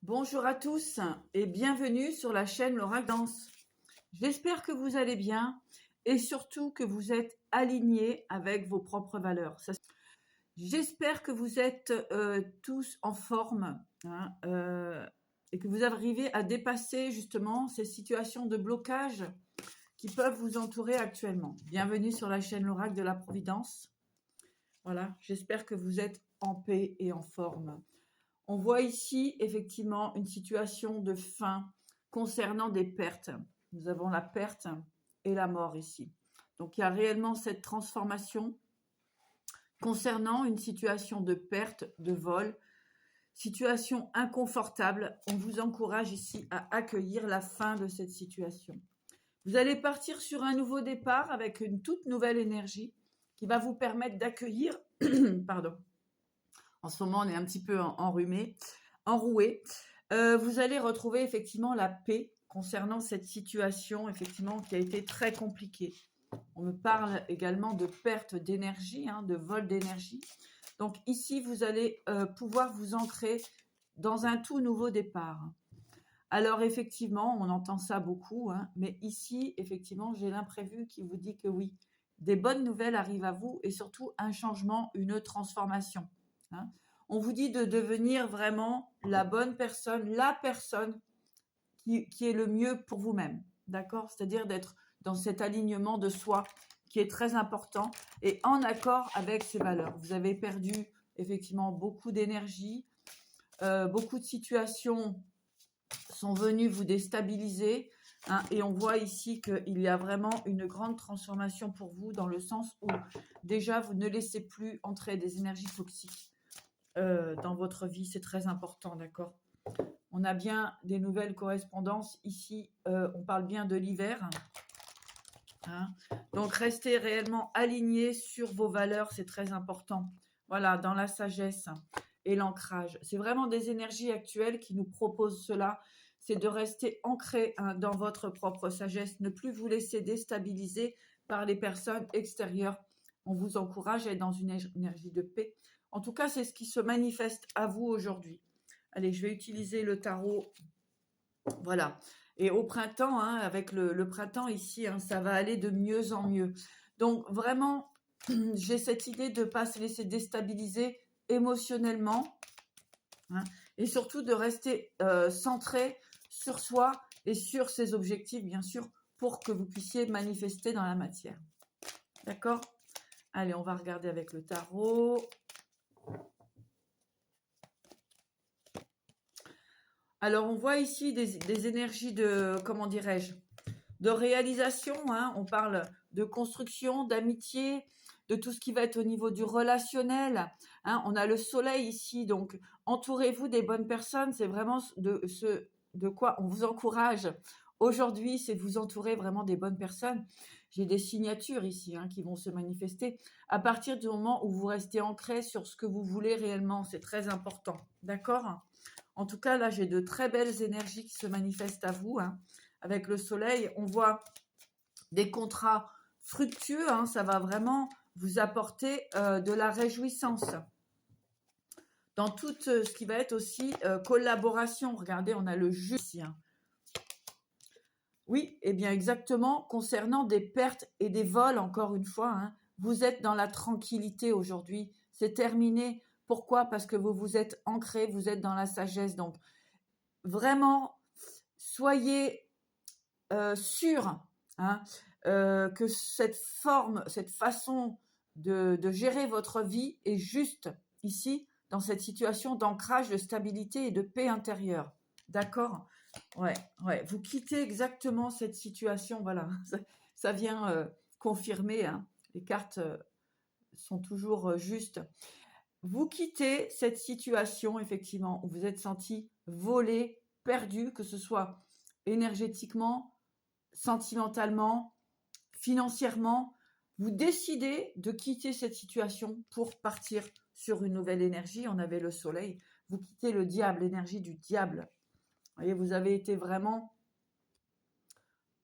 Bonjour à tous et bienvenue sur la chaîne l'Oracle Danse. J'espère que vous allez bien et surtout que vous êtes alignés avec vos propres valeurs. J'espère que vous êtes tous en forme et que vous arrivez à dépasser justement ces situations de blocage qui peuvent vous entourer actuellement. Bienvenue sur la chaîne l'Oracle de la Providence. Voilà, j'espère que vous êtes en paix et en forme. On voit ici effectivement une situation de fin concernant des pertes. Nous avons la perte et la mort ici. Donc il y a réellement cette transformation concernant une situation de perte, de vol, situation inconfortable. On vous encourage ici à accueillir la fin de cette situation. Vous allez partir sur un nouveau départ avec une toute nouvelle énergie qui va vous permettre d'accueillir, pardon, en ce moment on est un petit peu enroué. Vous allez retrouver effectivement la paix concernant cette situation effectivement qui a été très compliquée. On me parle également de perte d'énergie, de vol d'énergie. Donc ici, vous allez pouvoir vous ancrer dans un tout nouveau départ. Alors effectivement, on entend ça beaucoup, mais ici, effectivement, j'ai l'imprévu qui vous dit que oui, des bonnes nouvelles arrivent à vous et surtout un changement, une transformation. On vous dit de devenir vraiment la bonne personne, la personne qui est le mieux pour vous-même, d'accord? C'est-à-dire d'être dans cet alignement de soi qui est très important et en accord avec ses valeurs. Vous avez perdu effectivement beaucoup d'énergie, beaucoup de situations sont venues vous déstabiliser, et on voit ici qu'il y a vraiment une grande transformation pour vous dans le sens où déjà vous ne laissez plus entrer des énergies toxiques dans votre vie, c'est très important, d'accord? On a bien des nouvelles correspondances ici, on parle bien de l'hiver. Donc restez réellement alignés sur vos valeurs, c'est très important. Voilà, dans la sagesse et l'ancrage. C'est vraiment des énergies actuelles qui nous proposent cela, c'est de rester ancré dans votre propre sagesse, ne plus vous laisser déstabiliser par les personnes extérieures. On vous encourage à être dans une énergie de paix. En tout cas, c'est ce qui se manifeste à vous aujourd'hui. Allez, je vais utiliser le tarot. Voilà. Et au printemps, avec le printemps ici, ça va aller de mieux en mieux. Donc vraiment, j'ai cette idée de ne pas se laisser déstabiliser émotionnellement, et surtout de rester centré sur soi et sur ses objectifs, bien sûr, pour que vous puissiez manifester dans la matière. D'accord? Allez, on va regarder avec le tarot. Alors, on voit ici des énergies de, comment dirais-je, de réalisation. On parle de construction, d'amitié, de tout ce qui va être au niveau du relationnel. On a le soleil ici, donc entourez-vous des bonnes personnes. C'est vraiment de quoi on vous encourage aujourd'hui, c'est de vous entourer vraiment des bonnes personnes. J'ai des signatures ici qui vont se manifester à partir du moment où vous restez ancré sur ce que vous voulez réellement. C'est très important, d'accord ? En tout cas, là, j'ai de très belles énergies qui se manifestent à vous. Avec le soleil, on voit des contrats fructueux. Ça va vraiment vous apporter de la réjouissance. Dans tout ce qui va être aussi collaboration. Regardez, on a le jeu ici. Oui, et bien exactement, concernant des pertes et des vols, encore une fois, vous êtes dans la tranquillité aujourd'hui. C'est terminé. Pourquoi? Parce que vous vous êtes ancré, vous êtes dans la sagesse. Donc, vraiment, soyez sûrs que cette forme, cette façon de gérer votre vie est juste ici, dans cette situation d'ancrage, de stabilité et de paix intérieure. D'accord? Ouais. Vous quittez exactement cette situation. Voilà, ça vient confirmer. Les cartes sont toujours justes. Vous quittez cette situation, effectivement, où vous êtes senti volé, perdu, que ce soit énergétiquement, sentimentalement, financièrement. Vous décidez de quitter cette situation pour partir sur une nouvelle énergie. On avait le soleil. Vous quittez le diable, l'énergie du diable. Vous voyez, vous avez été vraiment,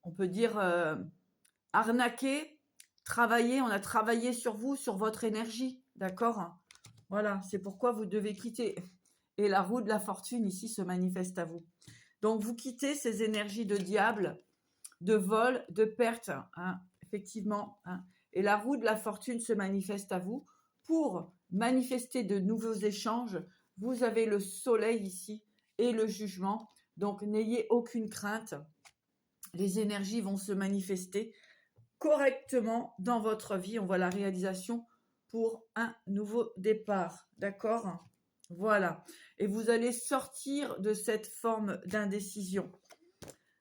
on peut dire, arnaqué, travaillé. On a travaillé sur vous, sur votre énergie. D'accord ? Voilà, c'est pourquoi vous devez quitter. et la roue de la fortune ici se manifeste à vous. Donc, vous quittez ces énergies de diable, de vol, de perte, hein, effectivement. Hein, et la roue de la fortune se manifeste à vous. Pour manifester de nouveaux échanges, vous avez le soleil ici et le jugement. Donc, n'ayez aucune crainte. Les énergies vont se manifester correctement dans votre vie. On voit la réalisation pour un nouveau départ. D'accord ? Voilà. Et vous allez sortir de cette forme d'indécision.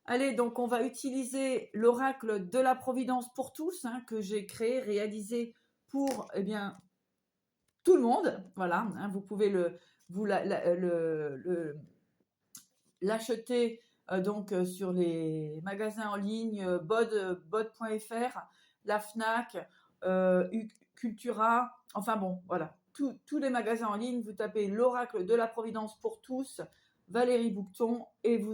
Allez, donc on va utiliser l'oracle de la Providence pour tous, hein, que j'ai créé, réalisé pour tout le monde. Voilà, hein, vous pouvez l'acheter sur les magasins en ligne bod.fr, la Fnac, Cultura, enfin bon, voilà. Tous les magasins en ligne, vous tapez l'oracle de la Providence pour tous, Valérie Bouqueton, et vous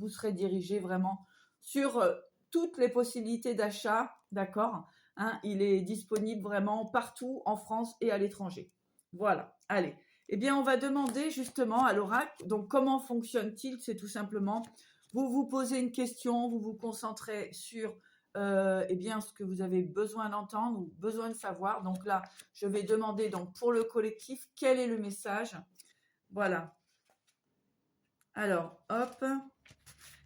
serez dirigé vraiment sur toutes les possibilités d'achat, d'accord, hein, il est disponible vraiment partout en France et à l'étranger. Voilà, allez. Eh bien, on va demander justement à l'oracle, donc comment fonctionne-t-il? C'est tout simplement, vous vous posez une question, vous vous concentrez sur ce que vous avez besoin d'entendre ou besoin de savoir. Donc là, je vais demander donc pour le collectif, quel est le message? Voilà. Alors, hop.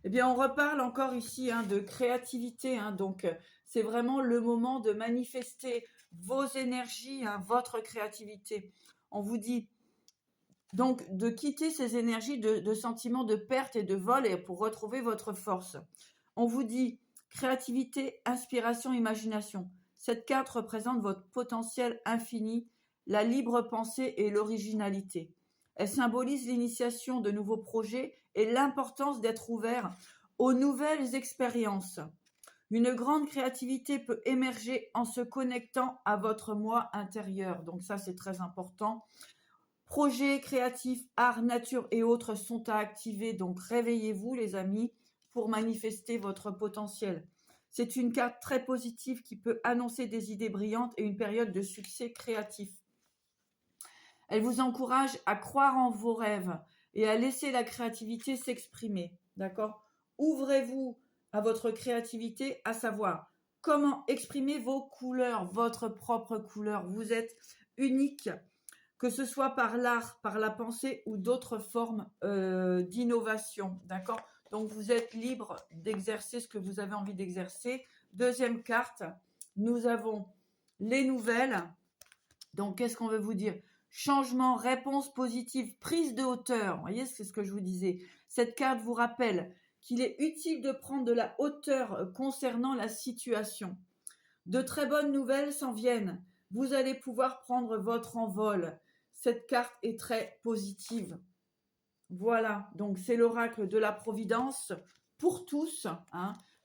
Eh bien, on reparle encore ici de créativité. Donc, c'est vraiment le moment de manifester vos énergies, votre créativité. On vous dit donc de quitter ces énergies de sentiments de perte et de vol et pour retrouver votre force. On vous dit créativité, inspiration, imagination. Cette carte représente votre potentiel infini, la libre pensée et l'originalité. Elle symbolise l'initiation de nouveaux projets et l'importance d'être ouvert aux nouvelles expériences. Une grande créativité peut émerger en se connectant à votre moi intérieur. Donc ça, c'est très important. Projets créatifs, art, nature et autres sont à activer. Donc réveillez-vous les amis pour manifester votre potentiel. C'est une carte très positive qui peut annoncer des idées brillantes et une période de succès créatif. Elle vous encourage à croire en vos rêves et à laisser la créativité s'exprimer. D'accord ? Ouvrez-vous à votre créativité, à savoir comment exprimer vos couleurs, votre propre couleur. Vous êtes unique, que ce soit par l'art, par la pensée ou d'autres formes d'innovation. D'accord ? Donc, vous êtes libre d'exercer ce que vous avez envie d'exercer. Deuxième carte, nous avons les nouvelles. Donc, qu'est-ce qu'on veut vous dire ? Changement, réponse positive, prise de hauteur. Vous voyez, c'est ce que je vous disais. Cette carte vous rappelle qu'il est utile de prendre de la hauteur concernant la situation. De très bonnes nouvelles s'en viennent. Vous allez pouvoir prendre votre envol. Cette carte est très positive. Voilà, donc c'est l'oracle de la Providence pour tous,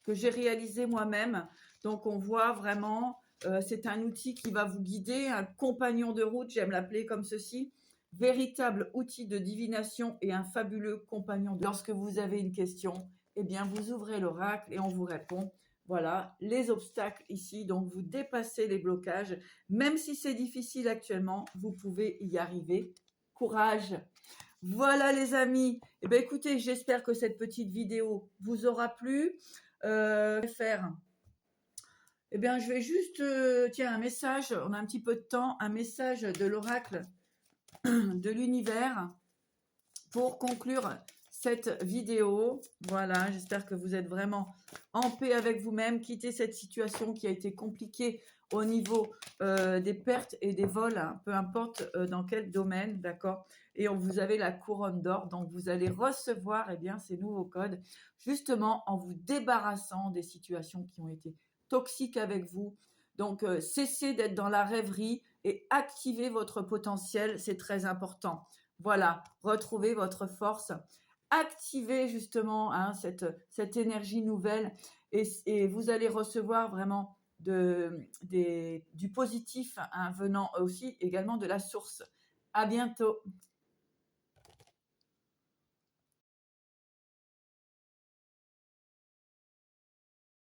que j'ai réalisé moi-même. Donc on voit vraiment, c'est un outil qui va vous guider, un compagnon de route, j'aime l'appeler comme ceci, véritable outil de divination et un fabuleux compagnon. Lorsque vous avez une question, eh bien vous ouvrez l'oracle et on vous répond. Voilà, les obstacles ici, donc vous dépassez les blocages. Même si c'est difficile actuellement, vous pouvez y arriver. Courage! Voilà les amis, eh bien, écoutez, j'espère que cette petite vidéo vous aura plu. Eh bien, je vais juste, un message, on a un petit peu de temps, un message de l'oracle de l'univers pour conclure cette vidéo. Voilà, j'espère que vous êtes vraiment en paix avec vous-même, quittez cette situation qui a été compliquée au niveau des pertes et des vols, peu importe dans quel domaine, d'accord. Et vous avez la couronne d'or, donc vous allez recevoir ces nouveaux codes, justement en vous débarrassant des situations qui ont été toxiques avec vous. Donc cessez d'être dans la rêverie et activez votre potentiel, c'est très important. Voilà, retrouvez votre force, activez justement cette énergie nouvelle et vous allez recevoir vraiment du positif venant aussi également de la source. À bientôt.